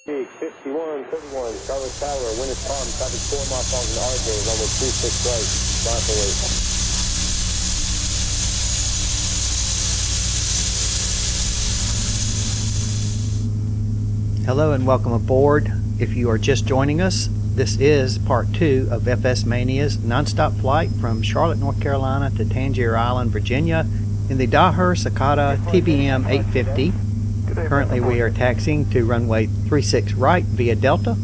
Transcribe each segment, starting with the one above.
5131, Charlotte Tower, wind is calm, traffic 4 miles on the RJ, runway 26 right, southwest. Hello and welcome aboard. If you are just joining us, this is part 2 of FS MaNiA's nonstop flight from Charlotte, North Carolina to Tangier Island, Virginia in the Daher Socata TBM 850. Currently we are taxiing to runway 36 right via Delta.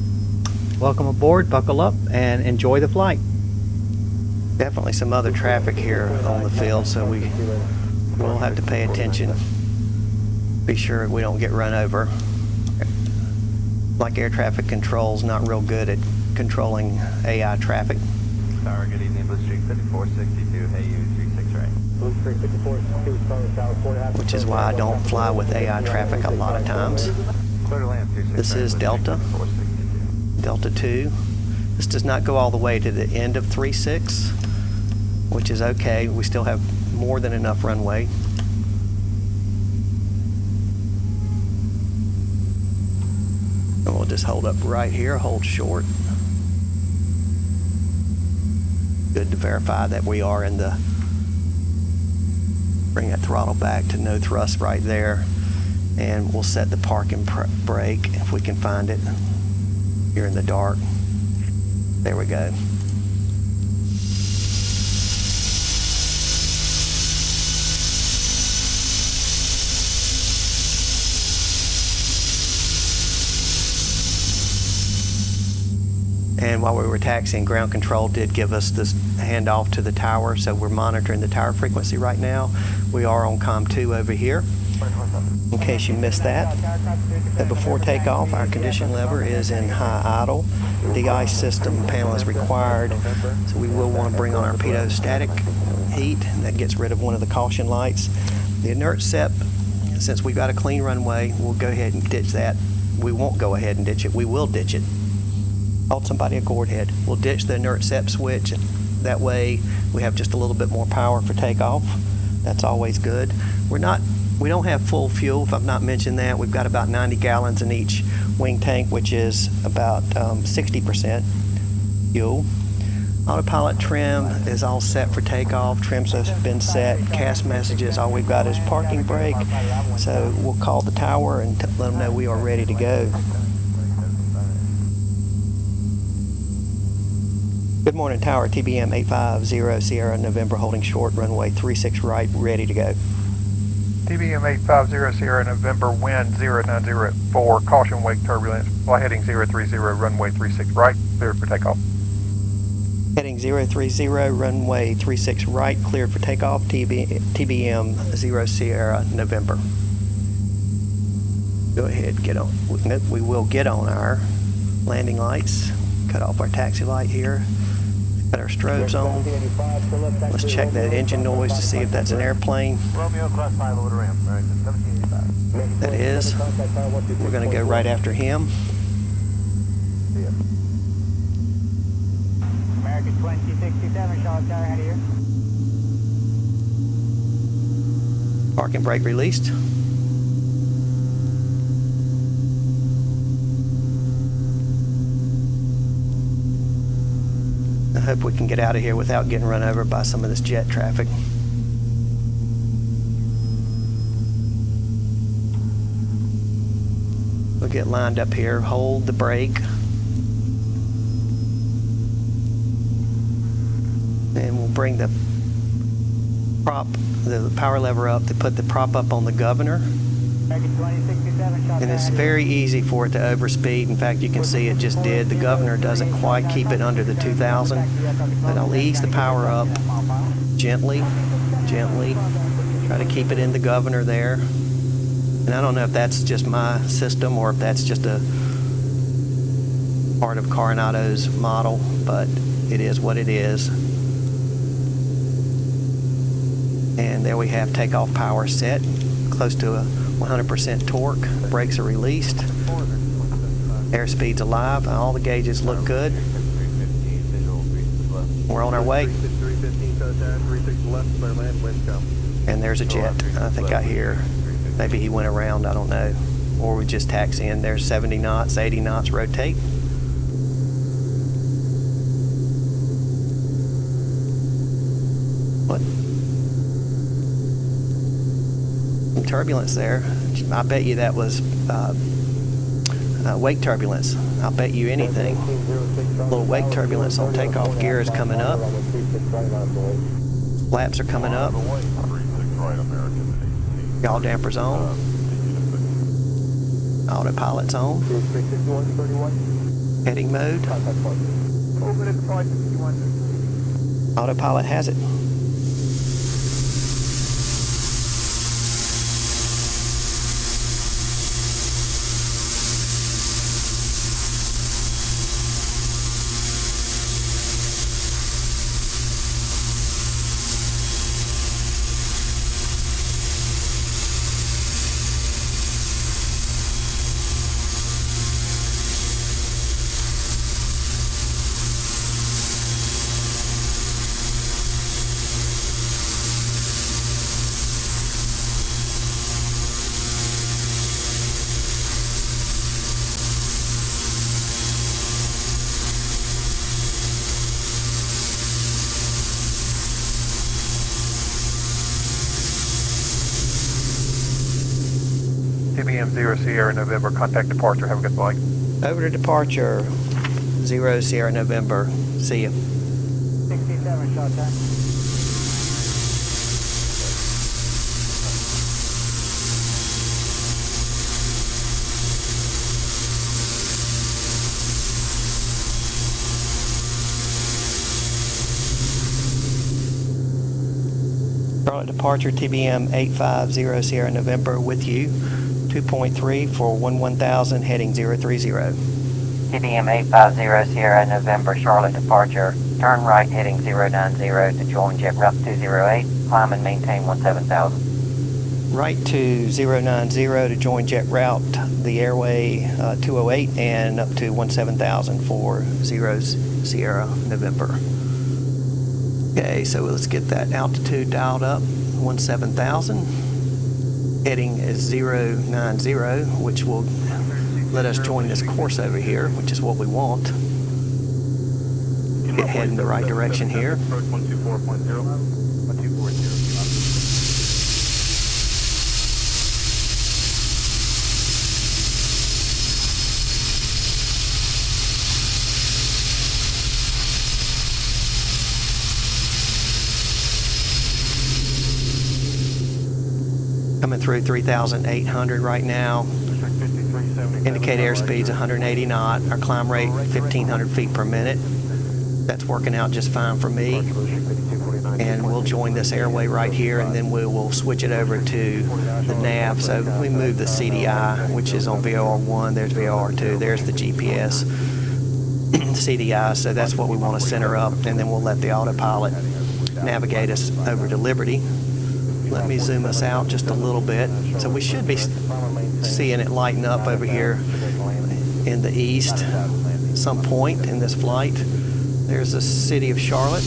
Welcome aboard, buckle up, and enjoy the flight. Definitely some other traffic here on the field, so we will have to pay attention. Be sure we don't get run over. Like air traffic control's not real good at controlling AI traffic. Tower, good evening, Blue Street 5462, hey you, 36 right. Blue Street 5462, Charlotte Tower, 4.5. Which is why I don't fly with AI traffic a lot of times. Clear to land, 26 This right, is Blue Delta, Street 5462. Delta 2. This does not go all the way to the end of 36, which is okay. We still have more than enough runway. And we'll just hold up right here, hold short. Good to verify that we are in the, bring that throttle back to no thrust right there. And we'll set the parking brake if we can find it here in the dark. There we go. And while we were taxiing, ground control did give us this handoff to the tower, so we're monitoring the tower frequency right now. We are on COM 2 over here. In case you missed that, before takeoff, our condition lever is in high idle. The ice system panel is required, so we will want to bring on our pitot static heat. That gets rid of one of the caution lights. The inert SEP, since we've got a clean runway, we'll go ahead and ditch that. We won't go ahead and ditch it. We will ditch it. Called somebody a gourd head. We'll ditch the inert SEP switch. That way we have just a little bit more power for takeoff. That's always good. We don't have full fuel, if I've not mentioned that. We've got about 90 gallons in each wing tank, which is about 60% fuel. Autopilot trim is all set for takeoff. Trims have been set. CAS messages, all we've got is parking brake. So we'll call the tower and let them know we are ready to go. Good morning, Tower, TBM 850 Sierra November, holding short, runway 36 right, ready to go. TBM 850 Sierra November, wind 090 at 4, caution wake turbulence, fly heading 030, runway 36 right, cleared for takeoff. Heading 030, runway 36 right, cleared for takeoff, TBM 0 Sierra November. Go ahead, get on. We will get on our landing lights, cut off our taxi light here. Got our strobes on. Let's check that engine noise to see if that's an airplane. Romeo class 5 over to ramp, American 1785. That is. We're going to go right after him. American 2067, Charlotte Tower, out of here. Parking brake released. I hope we can get out of here without getting run over by some of this jet traffic. We'll get lined up here, hold the brake. And we'll bring the prop, the power lever up to put the prop up on the governor. And it's very easy for it to overspeed. In fact, you can see it just did. The governor doesn't quite keep it under the 2000, but I'll ease the power up gently, try to keep it in the governor there. And I don't know if that's just my system or if that's just a part of Carenado's model, but it is what it is. And there we have takeoff power set, close to a 100% torque. Brakes are released. Airspeed's alive. All the gauges look good. We're on our way. And there's a jet. I think I hear. Maybe he went around. I don't know. or we just taxi in. There's 70 knots, 80 knots, rotate. What? Some turbulence there. I bet you that was wake turbulence. I'll bet you anything. A little wake turbulence on takeoff gear is coming up. Flaps are coming up. Yaw dampers on. Autopilot's on. Heading mode. Autopilot has it. TBM 0 Sierra November, contact departure. Have a good flight. Over to departure. 0 Sierra November. See ya. 67 shot time. Charlotte departure, TBM 850 Sierra November with you. 2.3 for 11,000, heading 030. TBM 850 Sierra November, Charlotte departure. Turn right heading 090 to join jet route 208. Climb and maintain 17,000. Right to 090 to join jet route, the airway 208, and up to 17,000 for 0 Sierra November. Okay, so let's get that altitude dialed up, 17,000. Heading is 090, which will let us join this course over here, which is what we want. Get head in the right direction here. Coming through 3,800 right now. Indicate airspeed's 180 knot. Our climb rate 1,500 feet per minute. That's working out just fine for me. And we'll join this airway right here, and then we will switch it over to the nav. So we move the CDI, which is on VOR1. There's VOR2. There's the GPS CDI. So that's what we want to center up, and then we'll let the autopilot navigate us over to Liberty. Let me zoom us out just a little bit. So we should be seeing it lighten up over here in the east some point in this flight. There's the city of Charlotte.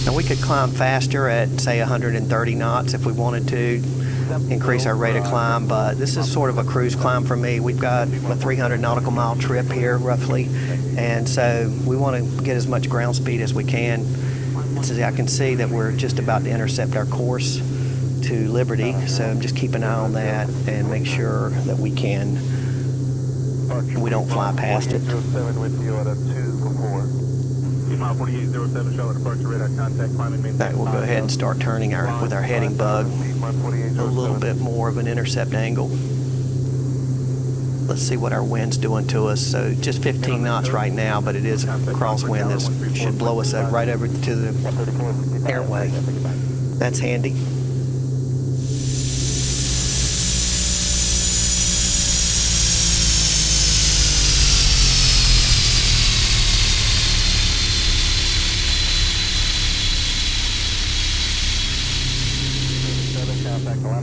Now we could climb faster at, say, 130 knots if we wanted to, increase our rate of climb, but this is sort of a cruise climb for me. We've got a 300 nautical mile trip here, roughly, and so we want to get as much ground speed as we can. And so I can see that we're just about to intercept our course to Liberty, so I'm just keep an eye on that and make sure that we don't fly past it. That we'll go ahead and start turning with our heading bug a little bit more of an intercept angle. Let's see what our wind's doing to us. So just 15 knots right now, but it is a crosswind that should blow us up right over to the airway. That's handy.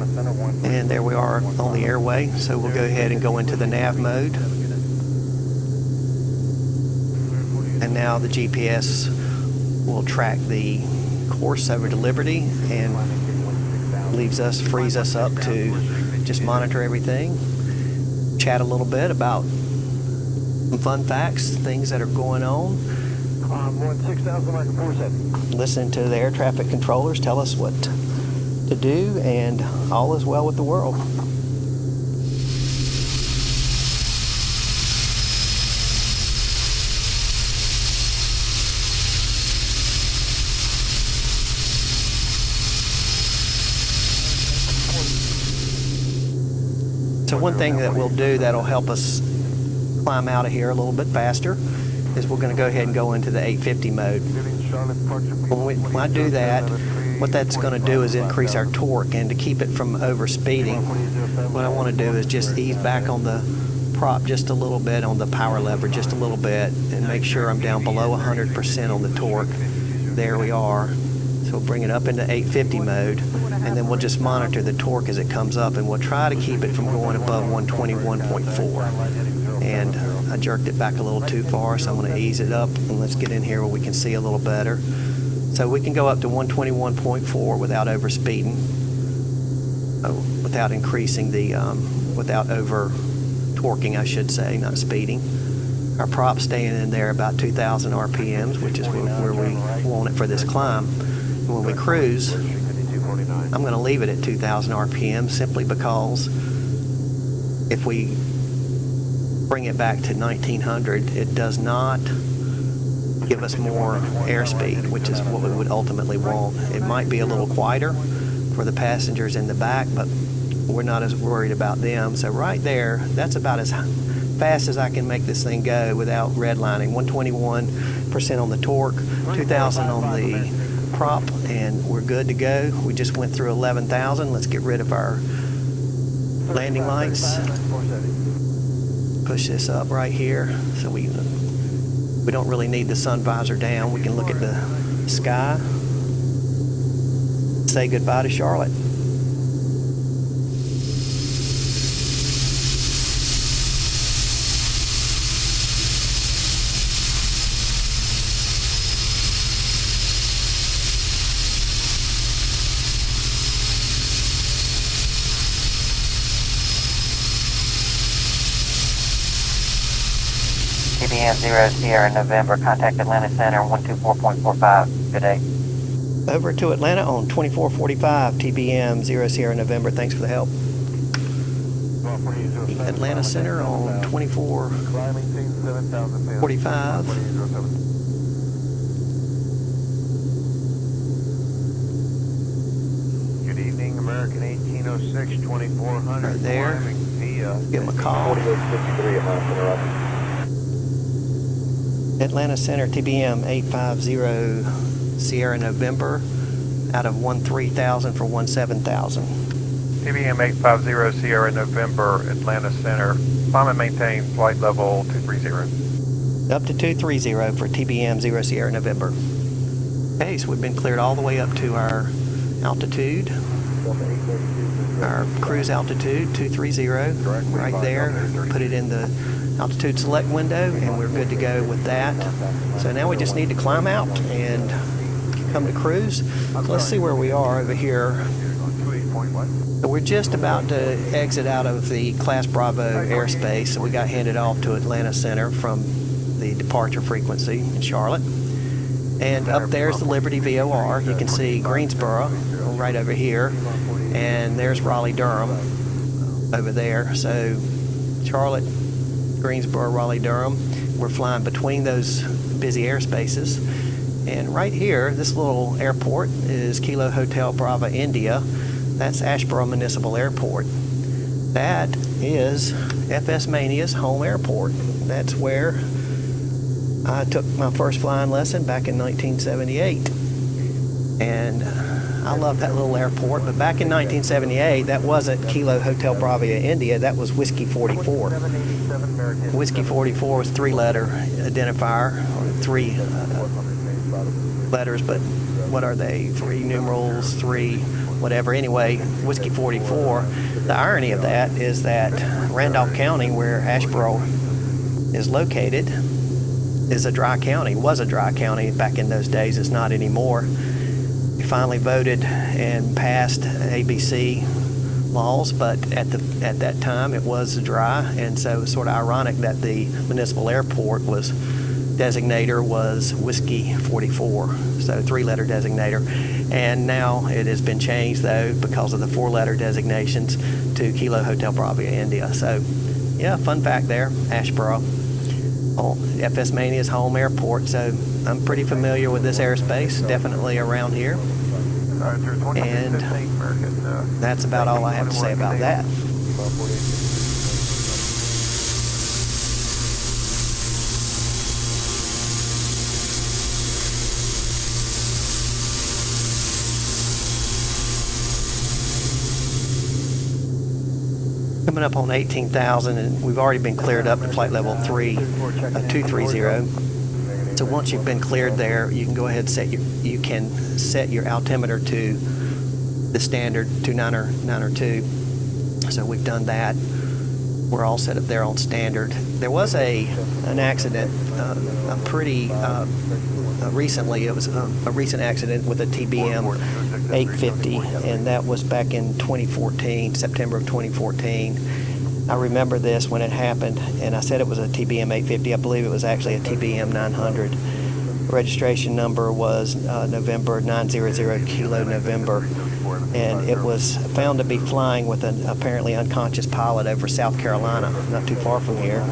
And there we are on the airway. So we'll go ahead and go into the nav mode. And now the GPS will track the course over to Liberty and frees us up to just monitor everything, chat a little bit about some fun facts, things that are going on. Listen to the air traffic controllers tell us what to do, and all is well with the world. So one thing that we'll do that'll help us climb out of here a little bit faster is we're going to go ahead and go into the 850 mode. When I do that, what that's going to do is increase our torque, and to keep it from over speeding, what I want to do is just ease back on the prop just a little bit, on the power lever just a little bit, and make sure I'm down below 100% on the torque. There we are. So we'll bring it up into 850 mode, and then we'll just monitor the torque as it comes up, and we'll try to keep it from going above 121.4. And I jerked it back a little too far, so I'm going to ease it up, and let's get in here where we can see a little better. So we can go up to 121.4 without over speeding, without increasing the, without over torquing, I should say, not speeding. Our prop's staying in there about 2,000 RPMs, which is where we want it for this climb. And when we cruise, I'm going to leave it at 2,000 RPM simply because if we bring it back to 1900, it does not give us more airspeed, which is what we would ultimately want. It might be a little quieter for the passengers in the back, but we're not as worried about them. So right there, that's about as fast as I can make this thing go without redlining. 121% on the torque, 2,000 on the prop, and we're good to go. We just went through 11,000. Let's get rid of our landing lights. Push this up right here so we don't really need the sun visor down. We can look at the sky. Say goodbye to Charlotte. TBM 0 Sierra November, contact Atlanta Center 124.45. Good day. Over to Atlanta on 2445 TBM 0 Sierra November. Thanks for the help. Atlanta Center on 2445. Good evening, American 1806 2400. Right there. Give them a call. Atlanta Center, TBM 850 Sierra November, out of 13,000 for 17,000. TBM 850 Sierra November, Atlanta Center. Climb and maintain flight level 230. Up to 230 for TBM 0 Sierra November. Okay, so we've been cleared all the way up to our altitude. Our cruise altitude, 230, right there. Put it in the altitude select window, and we're good to go with that. So now we just need to climb out and come to cruise. So let's see where we are over here. So we're just about to exit out of the Class Bravo airspace, so we got handed off to Atlanta Center from the departure frequency in Charlotte. And up there's the Liberty VOR. You can see Greensboro right over here, and there's Raleigh-Durham over there. So Charlotte, Greensboro, Raleigh-Durham. We're flying between those busy airspaces. And right here, this little airport is Kilo Hotel Bravo India. That's Asheboro Municipal Airport. That is FS MaNiA's home airport. That's where I took my first flying lesson back in 1978. And I love that little airport, but back in 1978, that wasn't Kilo Hotel Bravo India, that was Whiskey 44. Whiskey 44 was three-letter identifier, or three letters, but what are they? Three numerals, three whatever. Anyway, Whiskey 44, the irony of that is that Randolph County, where Asheboro is located, is a dry county, was a dry county back in those days. It's not anymore. We finally voted and passed ABC laws, but at that time it was dry, and so it was sort of ironic that the municipal airport designator was Whiskey 44, so 3-letter designator. And now it has been changed, though, because of the 4-letter designations to Kilo Hotel Bravo India. So yeah, fun fact there, Asheboro, FS MaNiA's home airport. So I'm pretty familiar with this airspace, definitely around here. And that's about all I have to say about that. Coming up on 18,000, and we've already been cleared up to flight level 230. So once you've been cleared there, you can go ahead and set your altimeter to the standard 2902. So we've done that. We're all set up there on standard. There was an accident recently. It was a recent accident with a TBM 850, and that was back in 2014, September of 2014. I remember this when it happened, and I said it was a TBM 850. I believe it was actually a TBM 900. Registration number was November 900 Kilo November, and it was found to be flying with an apparently unconscious pilot over South Carolina, not too far from here.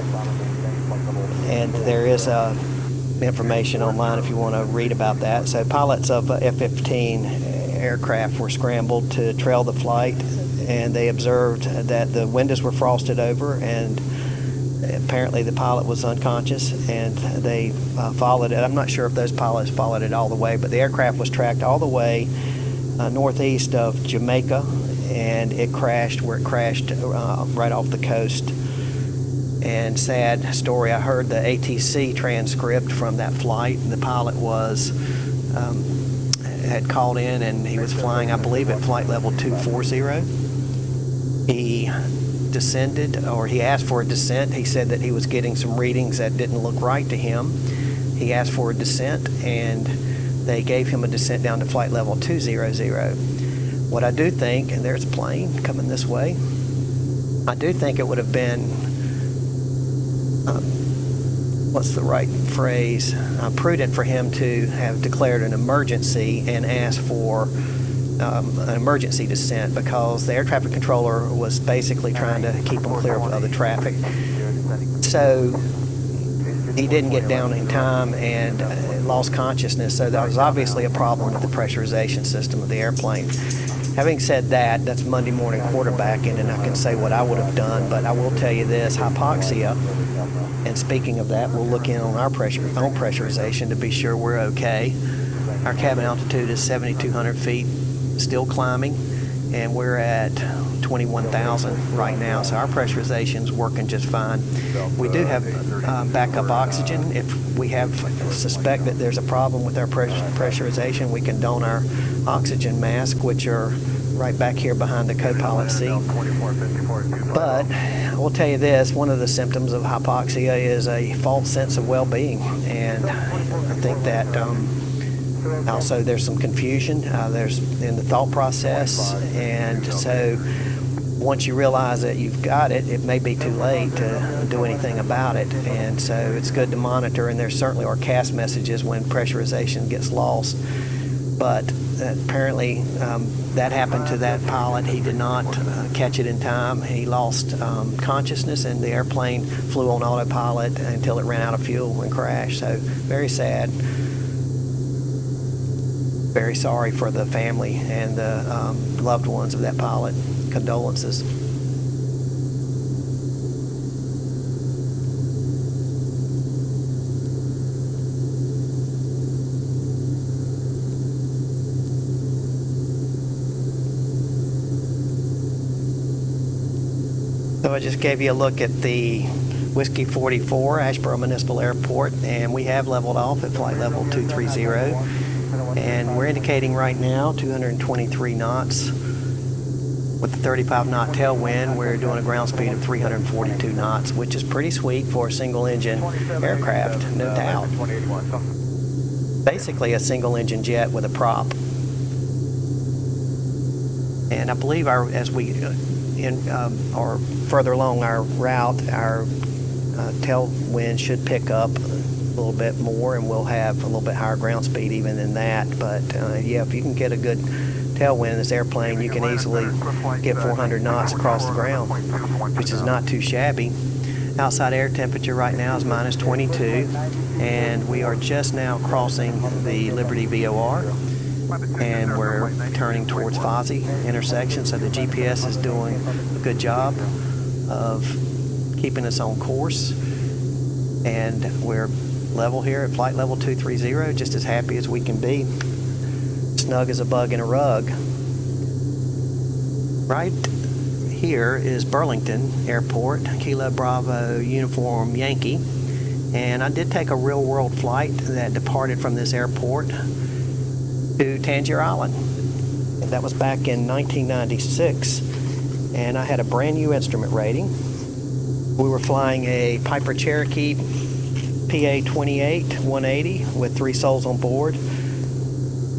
And there is information online if you want to read about that. So pilots of F-15 aircraft were scrambled to trail the flight, and they observed that the windows were frosted over, and apparently the pilot was unconscious, and they followed it. I'm not sure if those pilots followed it all the way, but the aircraft was tracked all the way northeast of Jamaica, and it crashed where it crashed right off the coast. And sad story, I heard the ATC transcript from that flight. The pilot had called in, and he was flying, I believe, at flight level 240. He descended, or he asked for a descent. He said that he was getting some readings that didn't look right to him. He asked for a descent, and they gave him a descent down to flight level 200. What I do think, and there's a plane coming this way, I do think it would have been what's the right phrase, prudent for him to have declared an emergency and asked for an emergency descent, because the air traffic controller was basically trying to keep him clear of the traffic. So he didn't get down in time and lost consciousness, so that was obviously a problem with the pressurization system of the airplane. Having said that, that's Monday morning quarterbacking, and I can say what I would have done, but I will tell you this, hypoxia, and speaking of that, we'll look in on our own pressurization to be sure we're okay. Our cabin altitude is 7,200 feet, still climbing, and we're at 21,000 right now, so our pressurization's working just fine. We do have backup oxygen. If we suspect that there's a problem with our pressurization, we can don our oxygen mask, which are right back here behind the co-pilot seat. But I will tell you this, one of the symptoms of hypoxia is a false sense of well-being, and I think that also there's some confusion there's in the thought process, and so once you realize that you've got it, it may be too late to do anything about it, and so it's good to monitor, and there certainly are CAS messages when pressurization gets lost. But apparently that happened to that pilot. He did not catch it in time. He lost consciousness, and the airplane flew on autopilot until it ran out of fuel and crashed. So very sad. Very sorry for the family and the loved ones of that pilot. Condolences. So I just gave you a look at the Whiskey 44, Asheboro Municipal Airport, and we have leveled off at flight level 230. And we're indicating right now 223 knots. With the 35 knot tailwind, we're doing a ground speed of 342 knots, which is pretty sweet for a single engine aircraft, no doubt. Basically a single engine jet with a prop. And I believe as we or further along our route, our tailwind should pick up a little bit more, and we'll have a little bit higher ground speed even than that. But yeah, if you can get a good tailwind in this airplane, you can easily get 400 knots across the ground, which is not too shabby. Outside air temperature right now is minus 22, and we are just now crossing the Liberty VOR, and we're turning towards Fozzie intersection, so the GPS is doing a good job of keeping us on course, and we're level here at flight level 230, just as happy as we can be. Snug as a bug in a rug. Right here is Burlington Airport, Kilo Bravo Uniform Yankee, and I did take a real world flight that departed from this airport to Tangier Island. And that was back in 1996, and I had a brand new instrument rating. We were flying a Piper Cherokee PA-28 180 with 3 souls on board.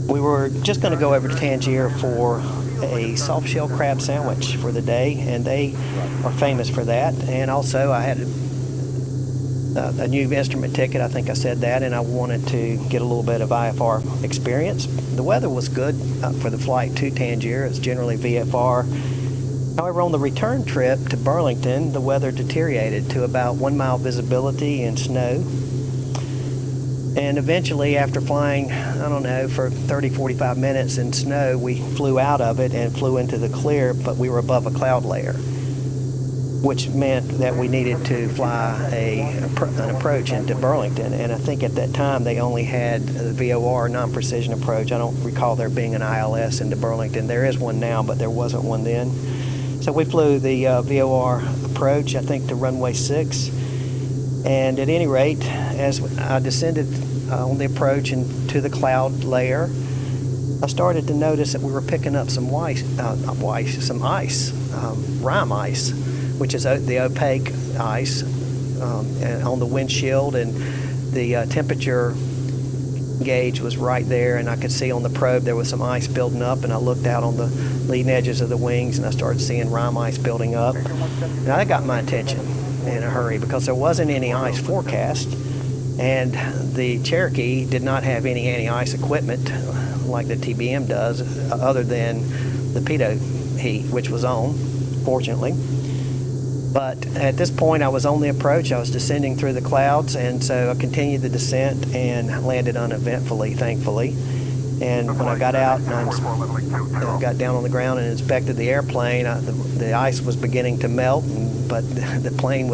We were just going to go over to Tangier for a soft shell crab sandwich for the day, and they are famous for that. And also I had a new instrument ticket, I think I said that, and I wanted to get a little bit of IFR experience. The weather was good for the flight to Tangier. It's generally VFR. However, on the return trip to Burlington, the weather deteriorated to about 1 mile visibility and snow. And eventually, after flying, I don't know, for 30-45 minutes in snow, we flew out of it and flew into the clear, but we were above a cloud layer, which meant that we needed to fly an approach into Burlington. And I think at that time they only had the VOR non-precision approach. I don't recall there being an ILS into Burlington. There is one now, but there wasn't one then. So we flew the VOR approach, I think, to runway 6. And at any rate, as I descended on the approach into the cloud layer, I started to notice that we were picking up some ice, rime ice, which is the opaque ice on the windshield, and the temperature gauge was right there, and I could see on the probe there was some ice building up, and I looked out on the leading edges of the wings and I started seeing rime ice building up. Now that got my attention in a hurry because there wasn't any ice forecast, and the Cherokee did not have any anti-ice equipment like the TBM does, other than the pitot heat, which was on, fortunately. But at this point, I was on the approach. I was descending through the clouds, and so I continued the descent and landed uneventfully, thankfully. And when I got out and I got down on the ground and inspected the airplane, the ice was beginning to melt, but the plane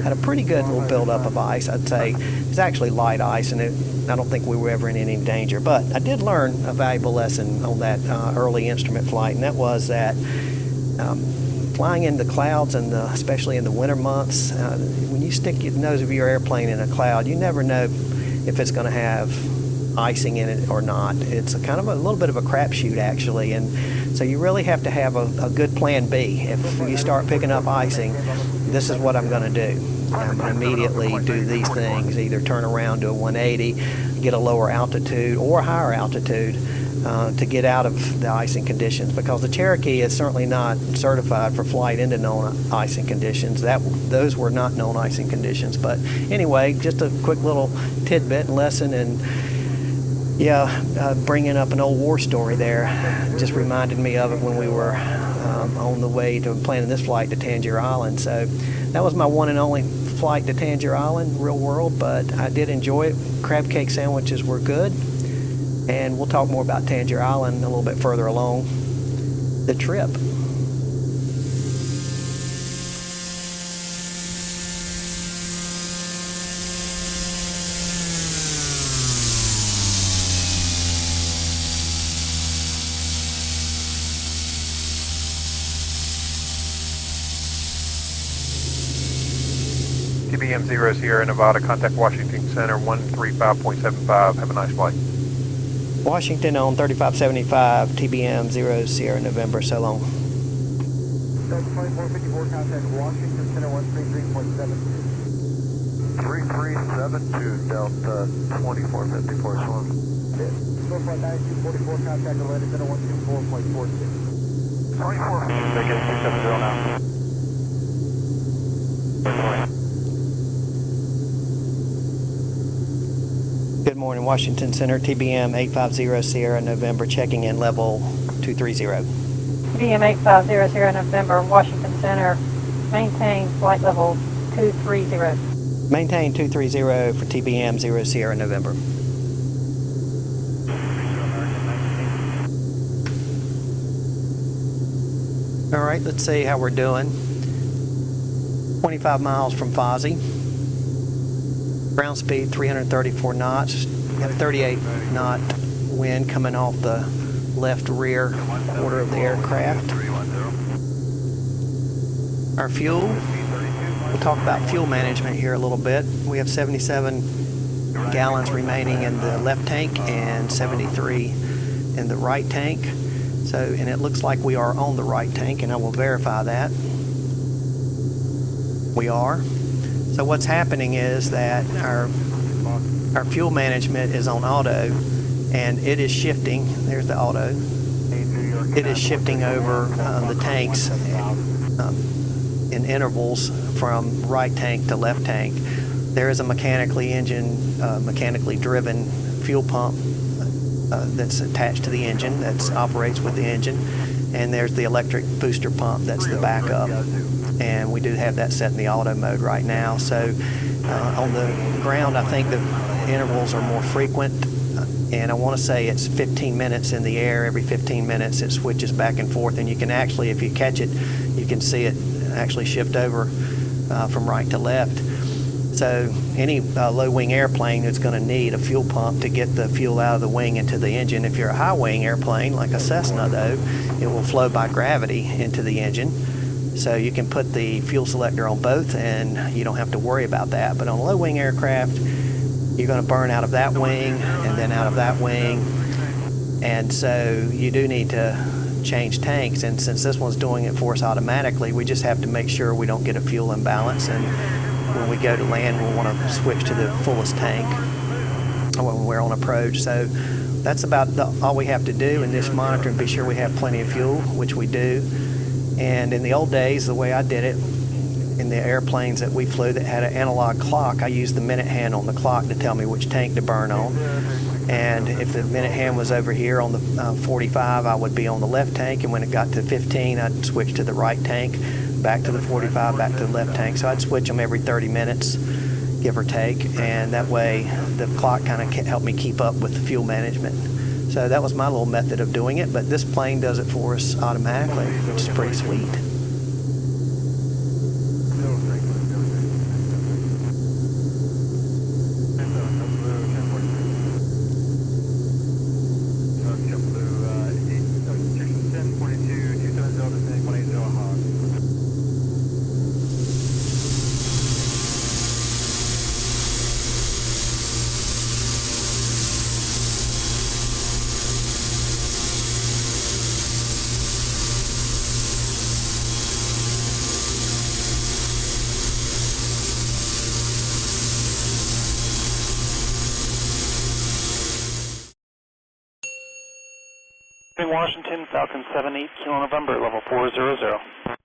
had a pretty good little buildup of ice, I'd say. It's actually light ice, and I don't think we were ever in any danger. But I did learn a valuable lesson on that early instrument flight, and that was that flying in the clouds, and especially in the winter months, when you stick the nose of your airplane in a cloud, you never know if it's going to have icing in it or not. It's a kind of a little bit of a crapshoot, actually, and so you really have to have a good plan B. If you start picking up icing, this is what I'm going to do. I'm going to immediately do these things, either turn around to a 180, get a lower altitude or a higher altitude to get out of the icing conditions, because the Cherokee is certainly not certified for flight into known icing conditions. Those were not known icing conditions. But anyway, just a quick little tidbit and lesson, and yeah, bringing up an old war story there just reminded me of it when we were on the way to planning this flight to Tangier Island. So that was my one and only flight to Tangier Island, real world, but I did enjoy it. Crab cake sandwiches were good, and we'll talk more about Tangier Island a little bit further along the trip. TBM 0 Sierra Nevada, contact Washington Center 135.75. Have a nice flight. Washington on 3575 TBM 0 Sierra November, so long. Delta 2454, contact Washington Center 133.72. 3372 Delta 2454 Swan. Snowflight 9244, contact Atlanta Center 124.46. 2456 270 now. Good morning, Washington Center, TBM 850 Sierra November, checking in level 230. TBM 850 Sierra November, Washington Center, maintain flight level 230. Maintain 230 for TBM 0 Sierra November. All right, let's see how we're doing. 25 miles from Fozzie. Ground speed 334 knots. We have 38 knot wind coming off the left rear quarter of the aircraft. Our fuel, we'll talk about fuel management here a little bit. We have 77 gallons remaining in the left tank and 73 in the right tank. So, and it looks like we are on the right tank, and I will verify that. We are. So what's happening is that our fuel management is on auto, and it is shifting. There's the auto. It is shifting over the tanks in intervals from right tank to left tank. There is a mechanically driven fuel pump that's attached to the engine that operates with the engine, and there's the electric booster pump that's the backup. And we do have that set in the auto mode right now. So on the ground, I think the intervals are more frequent, and I want to say it's 15 minutes in the air. Every 15 minutes it switches back and forth, and you can actually, if you catch it, you can see it actually shift over from right to left. So any low-wing airplane is going to need a fuel pump to get the fuel out of the wing into the engine. If you're a high-wing airplane, like a Cessna though, it will flow by gravity into the engine. So you can put the fuel selector on both, and you don't have to worry about that. But on a low-wing aircraft, you're going to burn out of that wing and then out of that wing. And so you do need to change tanks. And since this one's doing it for us automatically, we just have to make sure we don't get a fuel imbalance. And when we go to land, we'll want to switch to the fullest tank when we're on approach. So that's about all we have to do in this monitor, and be sure we have plenty of fuel, which we do. And in the old days, the way I did it, in the airplanes that we flew that had an analog clock, I used the minute hand on the clock to tell me which tank to burn on. And if the minute hand was over here on the 45, I would be on the left tank, and when it got to 15, I'd switch to the right tank, back to the 45, back to the left tank. So I'd switch them every 30 minutes, give or take, and that way the clock kind of helped me keep up with the fuel management. So that was my little method of doing it, but this plane does it for us automatically, which is pretty sweet. Washington, Falcon 78, Kilo November, level 400.